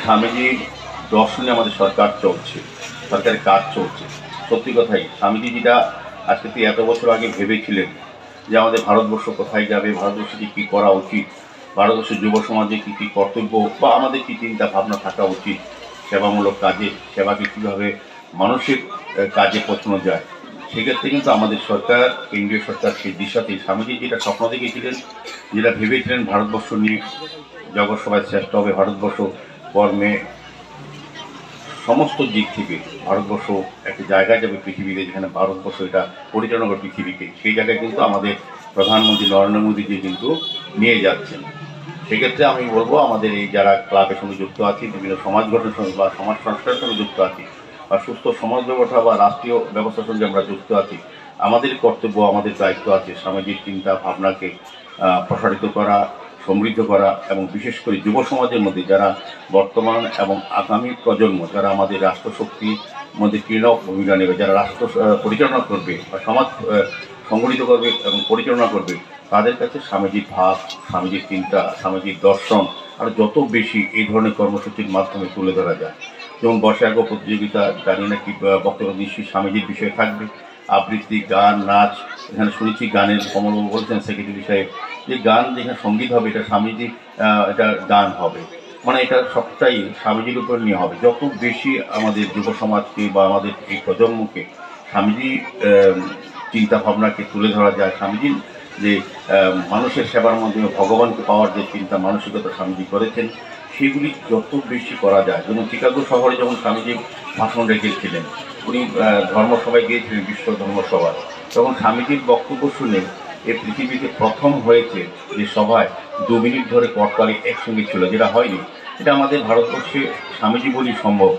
স্বামীজির দর্শনে আমাদের সরকার চলছে, সরকারের কাজ চলছে। সত্যি কথাই স্বামীজি যেটা আজকে থেকে এত বছর আগে ভেবেছিলেন যে আমাদের ভারতবর্ষ কোথায় যাবে, ভারতবর্ষে কী করা উচিত, ভারতবর্ষের যুব সমাজে কী কী কর্তব্য বা আমাদের কী চিন্তা ভাবনা থাকা উচিত, সেবামূলক কাজে সেবাকে কীভাবে মানুষের কাজে পৌঁছানো যায়, সেক্ষেত্রে কিন্তু আমাদের সরকার, কেন্দ্রীয় সরকার সেই দিশাতেই স্বামীজি যেটা স্বপ্ন দেখেছিলেন, যেটা ভেবেছিলেন ভারতবর্ষ নিয়ে জগৎ সভায় শ্রেষ্ঠ হবে ভারতবর্ষ, কর্মে সমস্ত দিক থেকে ভারতবর্ষ একটা জায়গায় যাবে পৃথিবীতে, যেখানে ভারতবর্ষ এটা পরিচালনা করে পৃথিবীকে, সেই জায়গায় কিন্তু আমাদের প্রধানমন্ত্রী নরেন্দ্র মোদীজি কিন্তু নিয়ে যাচ্ছেন। সেক্ষেত্রে আমি বলবো আমাদের এই যারা ক্লাবের সঙ্গে যুক্ত আছি, বিভিন্ন সমাজ গঠনের সঙ্গে বা সমাজ সংস্কারের সঙ্গে যুক্ত আছি, বা সুস্থ সমাজ ব্যবস্থা বা রাষ্ট্রীয় ব্যবস্থার সঙ্গে আমরা যুক্ত আছি, আমাদের কর্তব্য, আমাদের দায়িত্ব আছে সামাজিক চিন্তা ভাবনাকে প্রসারিত করা, সমৃদ্ধ করা, এবং বিশেষ করে যুব সমাজের মধ্যে যারা বর্তমান এবং আগামী প্রজন্ম, যারা আমাদের রাষ্ট্রশক্তির মধ্যে ক্রীড়া ভূমিকা নেবে, যারা রাষ্ট্র পরিচালনা করবে বা সমাজ সংগঠিত করবে এবং পরিচালনা করবে, তাদের কাছে সামাজিক ভাব, সামাজিক চিন্তা, সামাজিক দর্শন আর যত বেশি এই ধরনের কর্মসূচির মাধ্যমে তুলে ধরা যায়। যেমন বর্ষাগ প্রতিযোগিতা, জানি না কি বক্তব্য নিশ্চয়ই স্বামীজির বিষয়ে থাকবে, আবৃত্তি, গান, নাচ। এখানে শুনেছি গানের কমলবাবু বলছেন সেক্রেটারি সাহেব যে গান যেখানে সঙ্গীত হবে এটা স্বামীজি, এটা গান হবে, মানে এটা সবটাই স্বামীজির উপর নিয়ে হবে। যত বেশি আমাদের যুব সমাজকে বা আমাদের এই প্রজন্মকে স্বামীজি চিন্তা ভাবনাকে তুলে ধরা যায়, স্বামীজির যে মানুষের সেবার মাধ্যমে ভগবানকে পাওয়ার যে চিন্তা মানসিকতা স্বামীজি করেছেন, সেগুলি যত বেশি করা যায়। যেমন চিকাগো শহরে যখন স্বামীজি ভাষণ রেখেছিলেন, উনি ধর্মসভায় গিয়েছিলেন, বিশ্ব ধর্মসভায়, তখন স্বামীজির বক্তব্য শুনে এই পৃথিবীতে প্রথম হয়েছে যে সভায় 2 মিনিট ধরে করতালি একসঙ্গে ছিল, যেটা হয়নি। এটা আমাদের ভারতবর্ষে স্বামীজি বলেই সম্ভব।